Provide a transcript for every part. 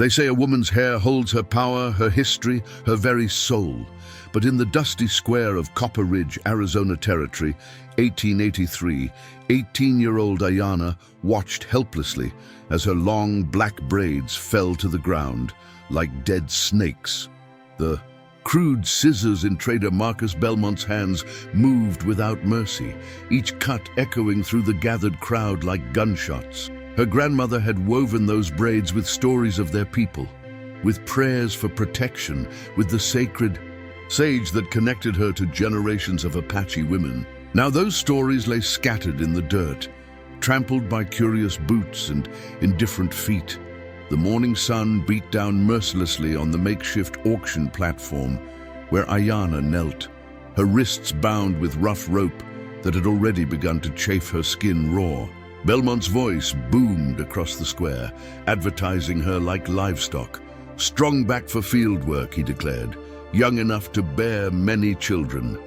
They say a woman's hair holds her power, her history, her very soul. But in the dusty square of Copper Ridge, Arizona Territory, 1883, 18-year-old Ayanna watched helplessly as her long black braids fell to the ground like dead snakes. The crude scissors in Trader Marcus Belmont's hands moved without mercy, each cut echoing through the gathered crowd like gunshots. Her grandmother had woven those braids with stories of their people, with prayers for protection, with the sacred sage that connected her to generations of Apache women. Now those stories lay scattered in the dirt, trampled by curious boots and indifferent feet. The morning sun beat down mercilessly on the makeshift auction platform where Ayanna knelt, her wrists bound with rough rope that had already begun to chafe her skin raw. Belmont's voice boomed across the square, advertising her like livestock. Strong back for field work, he declared, young enough to bear many children.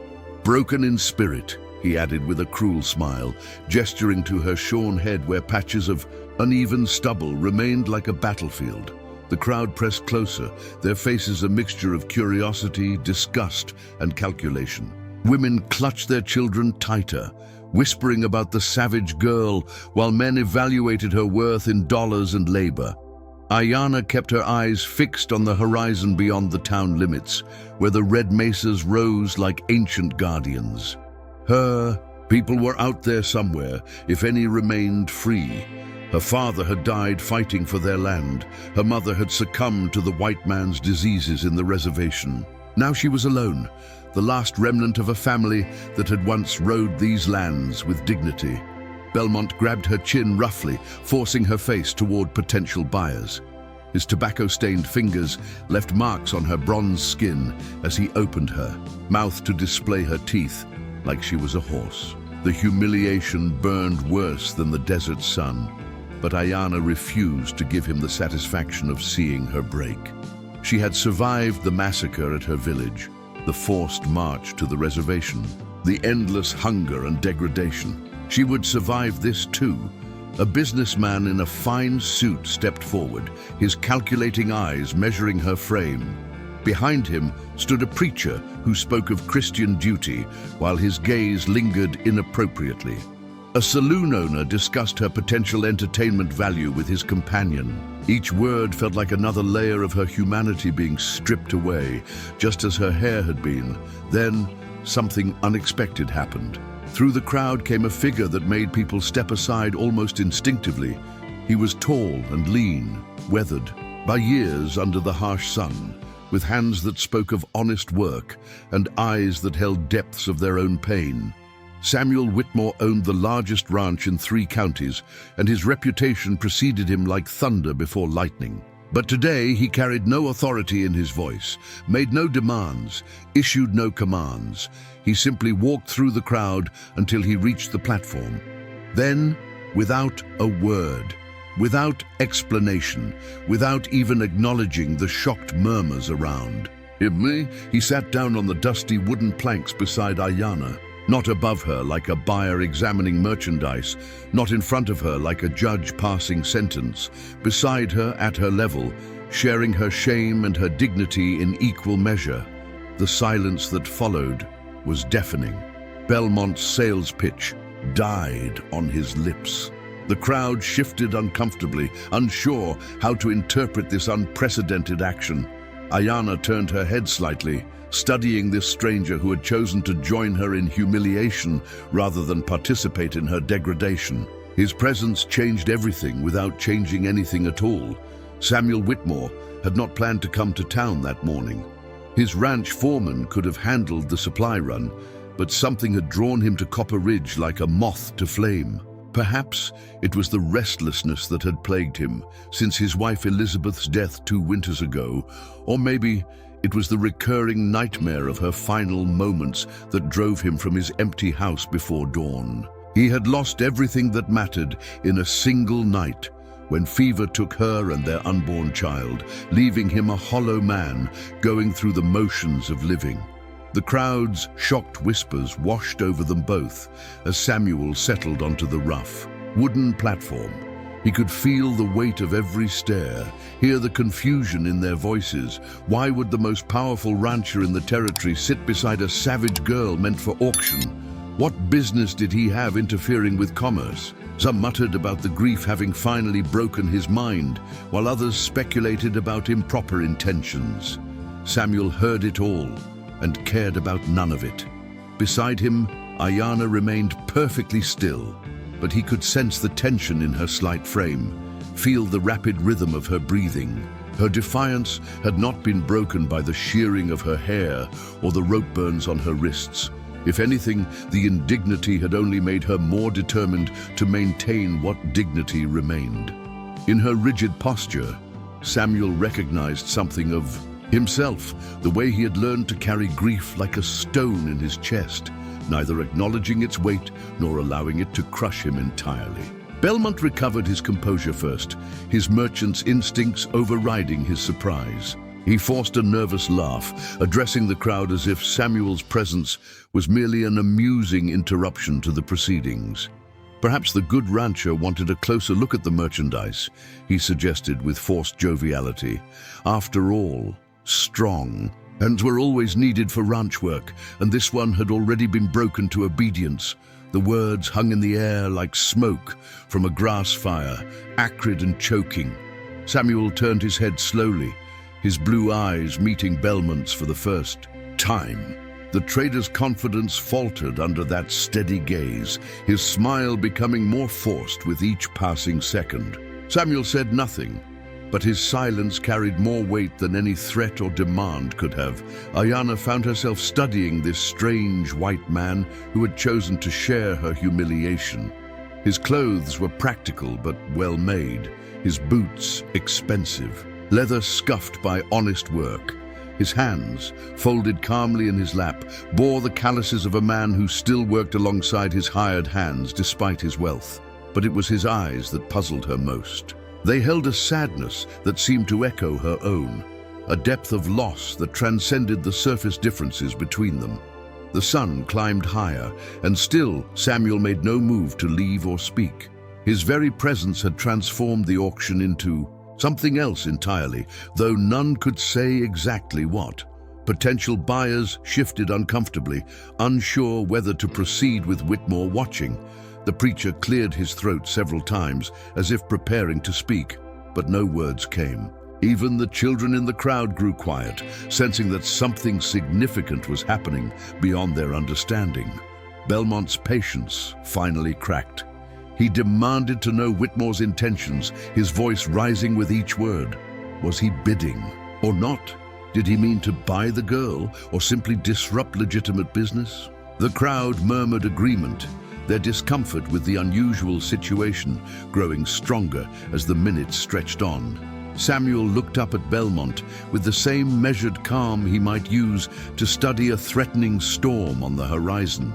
Broken in spirit, he added with a cruel smile, gesturing to her shorn head where patches of uneven stubble remained like a battlefield. The crowd pressed closer, their faces a mixture of curiosity, disgust, and calculation. Women clutched their children tighter, whispering about the savage girl, while men evaluated her worth in dollars and labor. Ayanna kept her eyes fixed on the horizon beyond the town limits, where the red mesas rose like ancient guardians. Her people were out there somewhere, if any remained free. Her father had died fighting for their land. Her mother had succumbed to the white man's diseases in the reservation. Now she was alone, the last remnant of a family that had once rode these lands with dignity. Belmont grabbed her chin roughly, forcing her face toward potential buyers. His tobacco-stained fingers left marks on her bronze skin as he opened her, mouth to display her teeth like she was a horse. The humiliation burned worse than the desert sun, but Ayanna refused to give him the satisfaction of seeing her break. She had survived the massacre at her village, the forced march to the reservation, the endless hunger and degradation. She would survive this too. A businessman in a fine suit stepped forward, his calculating eyes measuring her frame. Behind him stood a preacher who spoke of Christian duty, while his gaze lingered inappropriately. A saloon owner discussed her potential entertainment value with his companion. Each word felt like another layer of her humanity being stripped away, just as her hair had been. Then, something unexpected happened. Through the crowd came a figure that made people step aside almost instinctively. He was tall and lean, weathered by years under the harsh sun, with hands that spoke of honest work and eyes that held depths of their own pain. Samuel Whitmore owned the largest ranch in 3 counties, and his reputation preceded him like thunder before lightning. But today he carried no authority in his voice, made no demands, issued no commands. He simply walked through the crowd until he reached the platform. Then, without a word, without explanation, without even acknowledging the shocked murmurs around, he sat down on the dusty wooden planks beside Ayanna. Not above her like a buyer examining merchandise, not in front of her like a judge passing sentence, beside her at her level, sharing her shame and her dignity in equal measure. The silence that followed was deafening. Belmont's sales pitch died on his lips. The crowd shifted uncomfortably, unsure how to interpret this unprecedented action. Ayanna turned her head slightly, studying this stranger who had chosen to join her in humiliation rather than participate in her degradation. His presence changed everything without changing anything at all. Samuel Whitmore had not planned to come to town that morning. His ranch foreman could have handled the supply run, but something had drawn him to Copper Ridge like a moth to flame. Perhaps it was the restlessness that had plagued him since his wife Elizabeth's death 2 winters ago, or maybe it was the recurring nightmare of her final moments that drove him from his empty house before dawn. He had lost everything that mattered in a single night when fever took her and their unborn child, leaving him a hollow man going through the motions of living. The crowd's shocked whispers washed over them both as Samuel settled onto the rough, wooden platform. He could feel the weight of every stare, hear the confusion in their voices. Why would the most powerful rancher in the territory sit beside a savage girl meant for auction? What business did he have interfering with commerce? Some muttered about the grief having finally broken his mind, while others speculated about improper intentions. Samuel heard it all and cared about none of it. Beside him, Ayanna remained perfectly still, but he could sense the tension in her slight frame, feel the rapid rhythm of her breathing. Her defiance had not been broken by the shearing of her hair or the rope burns on her wrists. If anything, the indignity had only made her more determined to maintain what dignity remained. In her rigid posture, Samuel recognized something of himself, the way he had learned to carry grief like a stone in his chest, neither acknowledging its weight nor allowing it to crush him entirely. Belmont recovered his composure first, his merchant's instincts overriding his surprise. He forced a nervous laugh, addressing the crowd as if Samuel's presence was merely an amusing interruption to the proceedings. Perhaps the good rancher wanted a closer look at the merchandise, he suggested with forced joviality. After all, strong hands were always needed for ranch work, and this one had already been broken to obedience. The words hung in the air like smoke from a grass fire, acrid and choking. Samuel turned his head slowly, his blue eyes meeting Belmont's for the first time. The trader's confidence faltered under that steady gaze, his smile becoming more forced with each passing second. Samuel said nothing, but his silence carried more weight than any threat or demand could have. Ayanna found herself studying this strange white man who had chosen to share her humiliation. His clothes were practical but well-made, his boots expensive, leather scuffed by honest work. His hands, folded calmly in his lap, bore the calluses of a man who still worked alongside his hired hands despite his wealth. But it was his eyes that puzzled her most. They held a sadness that seemed to echo her own, a depth of loss that transcended the surface differences between them. The sun climbed higher, and still Samuel made no move to leave or speak. His very presence had transformed the auction into something else entirely, though none could say exactly what. Potential buyers shifted uncomfortably, unsure whether to proceed with Whitmore watching. The preacher cleared his throat several times, as if preparing to speak, but no words came. Even the children in the crowd grew quiet, sensing that something significant was happening beyond their understanding. Belmont's patience finally cracked. He demanded to know Whitmore's intentions, his voice rising with each word. Was he bidding or not? Did he mean to buy the girl or simply disrupt legitimate business? The crowd murmured agreement, their discomfort with the unusual situation growing stronger as the minutes stretched on. Samuel looked up at Belmont with the same measured calm he might use to study a threatening storm on the horizon.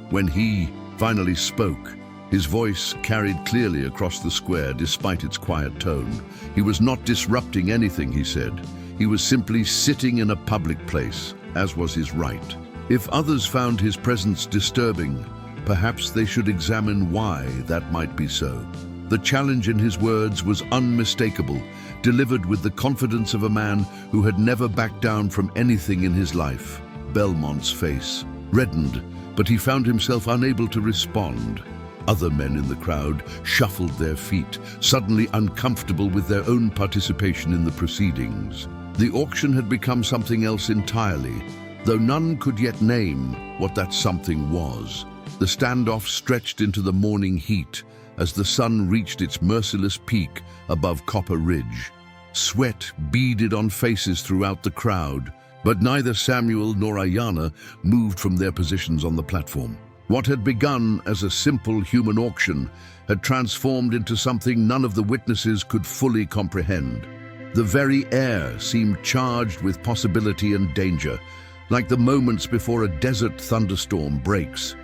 When he finally spoke, his voice carried clearly across the square despite its quiet tone. He was not disrupting anything, he said. He was simply sitting in a public place, as was his right. If others found his presence disturbing, perhaps they should examine why that might be so. The challenge in his words was unmistakable, delivered with the confidence of a man who had never backed down from anything in his life. Belmont's face reddened, but he found himself unable to respond. Other men in the crowd shuffled their feet, suddenly uncomfortable with their own participation in the proceedings. The auction had become something else entirely, though none could yet name what that something was. The standoff stretched into the morning heat as the sun reached its merciless peak above Copper Ridge. Sweat beaded on faces throughout the crowd, but neither Samuel nor Ayanna moved from their positions on the platform. What had begun as a simple human auction had transformed into something none of the witnesses could fully comprehend. The very air seemed charged with possibility and danger, like the moments before a desert thunderstorm breaks.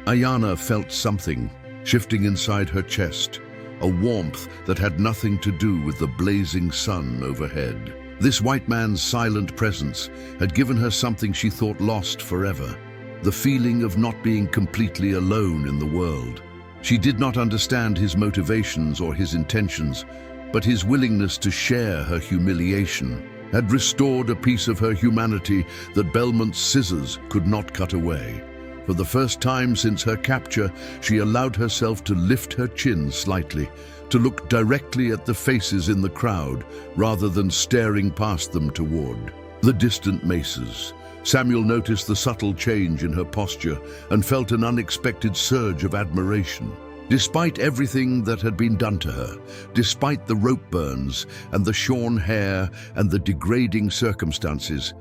Ayanna felt something shifting inside her chest, a warmth that had nothing to do with the blazing sun overhead. This white man's silent presence had given her something she thought lost forever, the feeling of not being completely alone in the world. She did not understand his motivations or his intentions, but his willingness to share her humiliation had restored a piece of her humanity that Belmont's scissors could not cut away. For the first time since her capture, she allowed herself to lift her chin slightly, to look directly at the faces in the crowd rather than staring past them toward the distant maces. Samuel noticed the subtle change in her posture and felt an unexpected surge of admiration. Despite everything that had been done to her, despite the rope burns and the shorn hair and the degrading circumstances,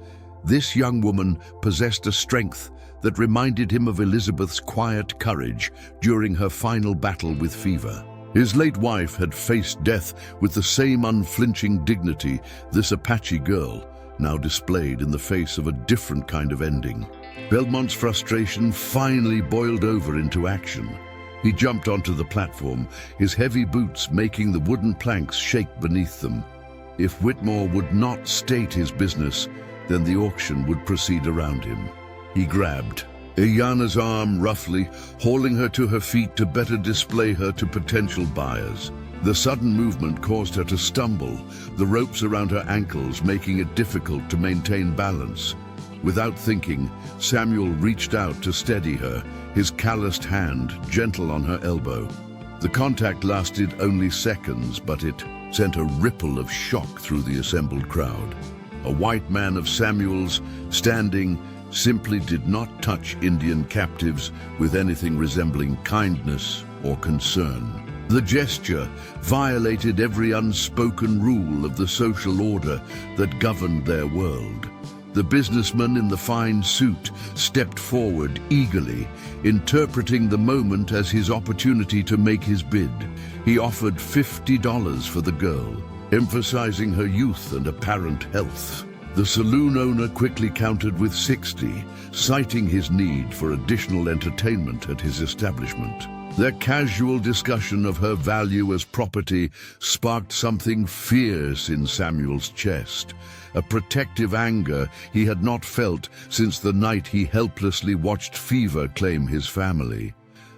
this young woman possessed a strength that reminded him of Elizabeth's quiet courage during her final battle with fever. His late wife had faced death with the same unflinching dignity this Apache girl now displayed in the face of a different kind of ending. Belmont's frustration finally boiled over into action. He jumped onto the platform, his heavy boots making the wooden planks shake beneath them. If Whitmore would not state his business, then the auction would proceed around him. He grabbed Ayana's arm roughly, hauling her to her feet to better display her to potential buyers. The sudden movement caused her to stumble, the ropes around her ankles making it difficult to maintain balance. Without thinking, Samuel reached out to steady her, his calloused hand gentle on her elbow. The contact lasted only seconds, but it sent a ripple of shock through the assembled crowd. A white man of Samuel's, standing, simply did not touch Indian captives with anything resembling kindness or concern. The gesture violated every unspoken rule of the social order that governed their world. The businessman in the fine suit stepped forward eagerly, interpreting the moment as his opportunity to make his bid. He offered $50 for the girl, emphasizing her youth and apparent health. The saloon owner quickly countered with $60, citing his need for additional entertainment at his establishment. Their casual discussion of her value as property sparked something fierce in Samuel's chest, a protective anger he had not felt since the night he helplessly watched fever claim his family.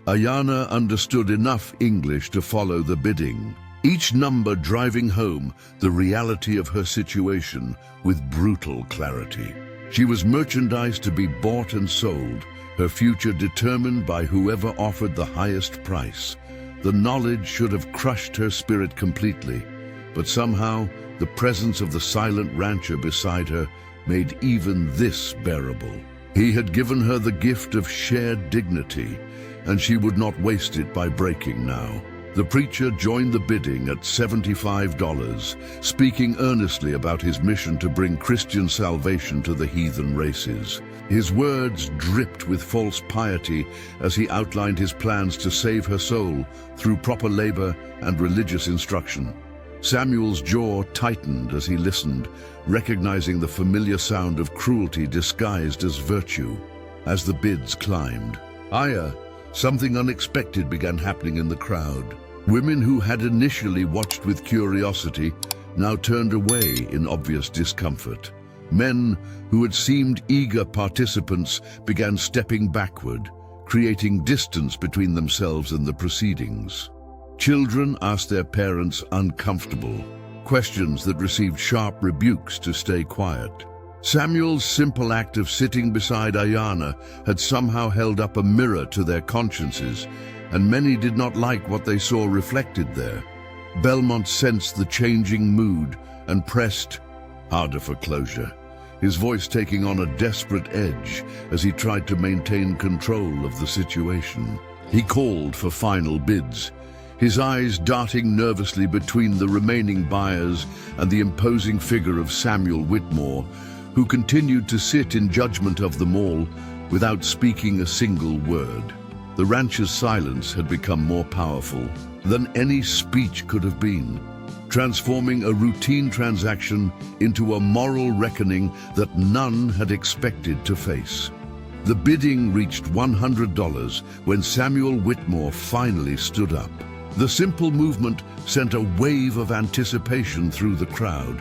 Ayana understood enough English to follow the bidding, each number driving home the reality of her situation with brutal clarity. She was merchandise to be bought and sold, her future determined by whoever offered the highest price. The knowledge should have crushed her spirit completely, but somehow the presence of the silent rancher beside her made even this bearable. He had given her the gift of shared dignity, and she would not waste it by breaking now. The preacher joined the bidding at $75, speaking earnestly about his mission to bring Christian salvation to the heathen races. His words dripped with false piety as he outlined his plans to save her soul through proper labor and religious instruction. Samuel's jaw tightened as he listened, recognizing the familiar sound of cruelty disguised as virtue. As the bids climbed higher, something unexpected began happening in the crowd. Women who had initially watched with curiosity now turned away in obvious discomfort. Men who had seemed eager participants began stepping backward, creating distance between themselves and the proceedings. Children asked their parents uncomfortable questions that received sharp rebukes to stay quiet. Samuel's simple act of sitting beside Ayana had somehow held up a mirror to their consciences, and many did not like what they saw reflected there. Belmont sensed the changing mood and pressed harder for closure, his voice taking on a desperate edge as he tried to maintain control of the situation. He called for final bids, his eyes darting nervously between the remaining buyers and the imposing figure of Samuel Whitmore, who continued to sit in judgment of them all without speaking a single word. The rancher's silence had become more powerful than any speech could have been, transforming a routine transaction into a moral reckoning that none had expected to face. The bidding reached $100 when Samuel Whitmore finally stood up. The simple movement sent a wave of anticipation through the crowd,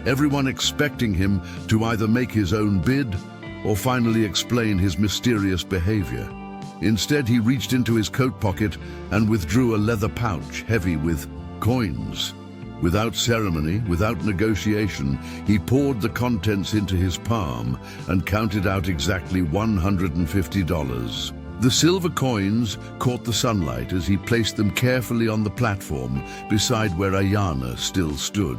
everyone expecting him to either make his own bid or finally explain his mysterious behavior. Instead, he reached into his coat pocket and withdrew a leather pouch heavy with coins. Without ceremony, without negotiation, he poured the contents into his palm and counted out exactly $150. The silver coins caught the sunlight as he placed them carefully on the platform beside where Ayana still stood.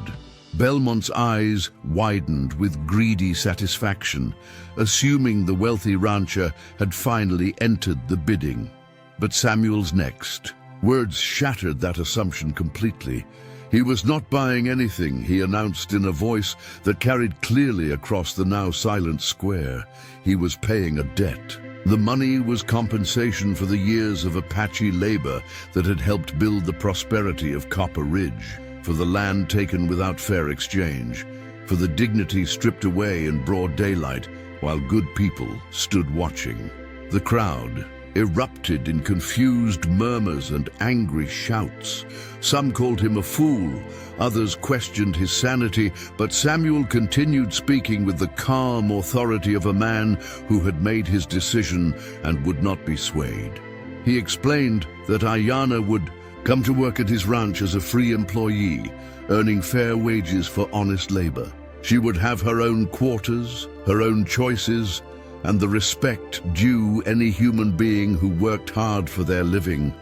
Belmont's eyes widened with greedy satisfaction, assuming the wealthy rancher had finally entered the bidding. But Samuel's next. Words shattered that assumption completely. He was not buying anything, he announced in a voice that carried clearly across the now silent square. He was paying a debt. The money was compensation for the years of Apache labor that had helped build the prosperity of Copper Ridge, for the land taken without fair exchange, for the dignity stripped away in broad daylight while good people stood watching. The crowd erupted in confused murmurs and angry shouts. Some called him a fool, others questioned his sanity, but Samuel continued speaking with the calm authority of a man who had made his decision and would not be swayed. He explained that Ayana would come to work at his ranch as a free employee, earning fair wages for honest labor. She would have her own quarters, her own choices, and the respect due any human being who worked hard for their living.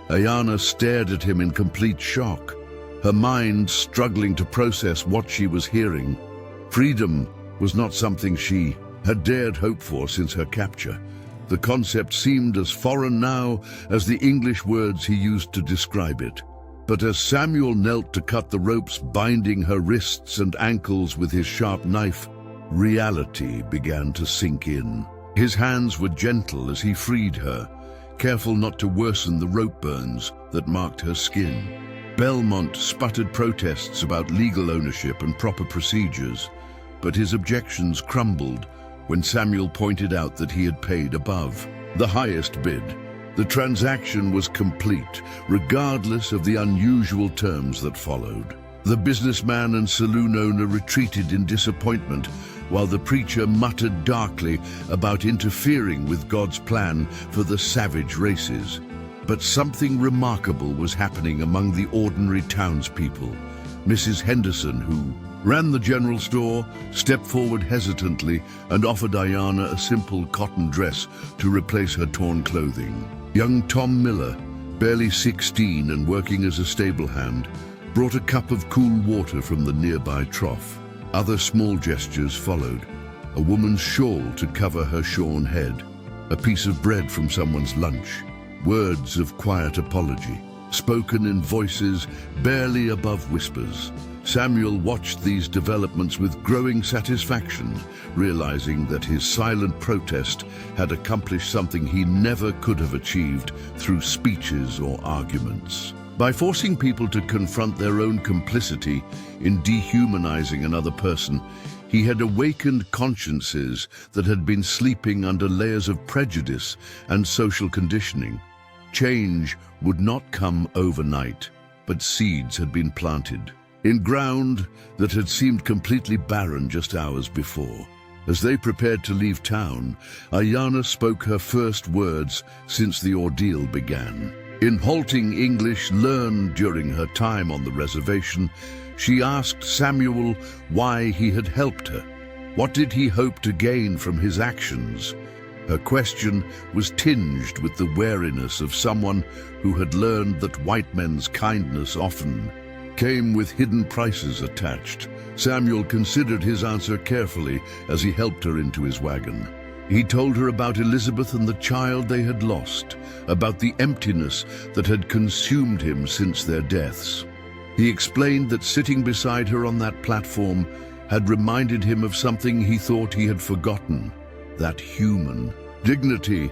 Ayana stared at him in complete shock, her mind struggling to process what she was hearing. Freedom was not something she had dared hope for since her capture. The concept seemed as foreign now as the English words he used to describe it. But as Samuel knelt to cut the ropes binding her wrists and ankles with his sharp knife, reality began to sink in. His hands were gentle as he freed her, careful not to worsen the rope burns that marked her skin. Belmont sputtered protests about legal ownership and proper procedures, but his objections crumbled when Samuel pointed out that he had paid above the highest bid. The transaction was complete, regardless of the unusual terms that followed. The businessman and saloon owner retreated in disappointment, while the preacher muttered darkly about interfering with God's plan for the savage races. But something remarkable was happening among the ordinary townspeople. Mrs. Henderson, who ran the general store, stepped forward hesitantly and offered Ayana a simple cotton dress to replace her torn clothing. Young Tom Miller, barely 16 and working as a stable hand, brought a cup of cool water from the nearby trough. Other small gestures followed. A woman's shawl to cover her shorn head, a piece of bread from someone's lunch, words of quiet apology, spoken in voices barely above whispers. Samuel watched these developments with growing satisfaction, realizing that his silent protest had accomplished something he never could have achieved through speeches or arguments. By forcing people to confront their own complicity in dehumanizing another person, he had awakened consciences that had been sleeping under layers of prejudice and social conditioning. Change would not come overnight, but seeds had been planted in ground that had seemed completely barren just hours before. As they prepared to leave town, Ayana spoke her first words since the ordeal began. In halting English learned during her time on the reservation, she asked Samuel why he had helped her. What did he hope to gain from his actions? Her question was tinged with the wariness of someone who had learned that white men's kindness often came with hidden prices attached. Samuel considered his answer carefully as he helped her into his wagon. He told her about Elizabeth and the child they had lost, about the emptiness that had consumed him since their deaths. He explained that sitting beside her on that platform had reminded him of something he thought he had forgotten, that human dignity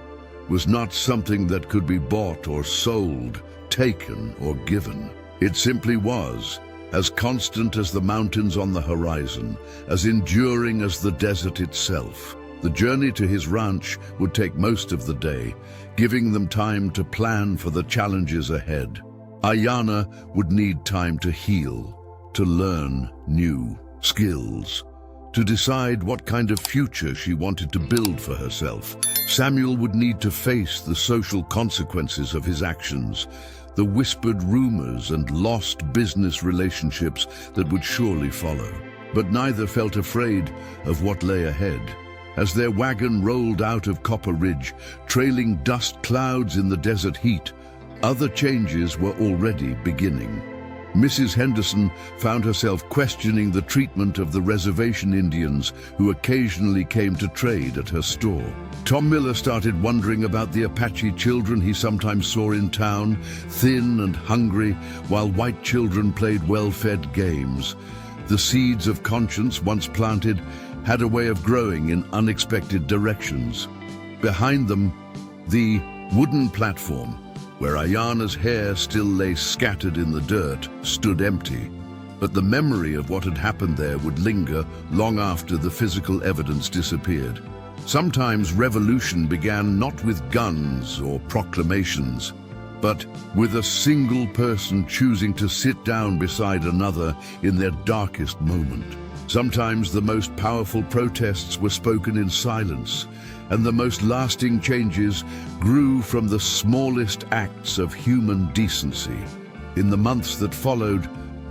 was not something that could be bought or sold, taken or given. It simply was, as constant as the mountains on the horizon, as enduring as the desert itself. The journey to his ranch would take most of the day, giving them time to plan for the challenges ahead. Ayana would need time to heal, to learn new skills, To decide what kind of future she wanted to build for herself, Samuel would need to face the social consequences of his actions, the whispered rumors and lost business relationships that would surely follow. But neither felt afraid of what lay ahead. As their wagon rolled out of Copper Ridge, trailing dust clouds in the desert heat, other changes were already beginning. Mrs. Henderson found herself questioning the treatment of the reservation Indians who occasionally came to trade at her store. Tom Miller started wondering about the Apache children he sometimes saw in town, thin and hungry, while white children played well-fed games. The seeds of conscience once planted had a way of growing in unexpected directions. Behind them, the wooden platform, where Ayana's hair still lay scattered in the dirt, stood empty. But the memory of what had happened there would linger long after the physical evidence disappeared. Sometimes revolution began not with guns or proclamations, but with a single person choosing to sit down beside another in their darkest moment. Sometimes the most powerful protests were spoken in silence, and the most lasting changes grew from the smallest acts of human decency. In the months that followed,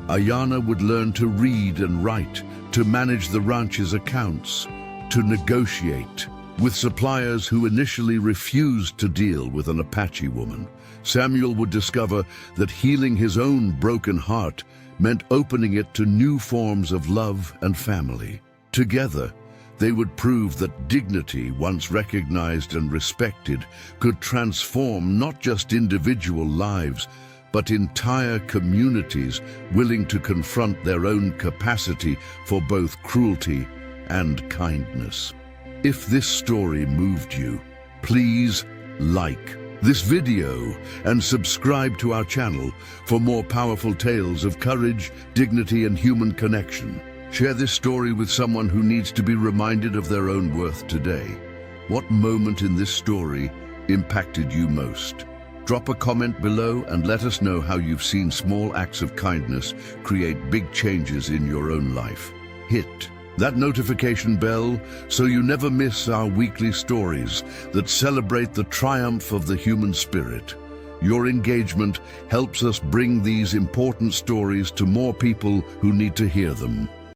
Ayana would learn to read and write, to manage the ranch's accounts, to negotiate with suppliers who initially refused to deal with an Apache woman. Samuel would discover that healing his own broken heart meant opening it to new forms of love and family. Together, they would prove that dignity, once recognized and respected, could transform not just individual lives, but entire communities willing to confront their own capacity for both cruelty and kindness. If this story moved you, please like this video and subscribe to our channel for more powerful tales of courage, dignity, and human connection. Share this story with someone who needs to be reminded of their own worth today. What moment in this story impacted you most? Drop a comment below and let us know how you've seen small acts of kindness create big changes in your own life. Hit that notification bell so you never miss our weekly stories that celebrate the triumph of the human spirit. Your engagement helps us bring these important stories to more people who need to hear them.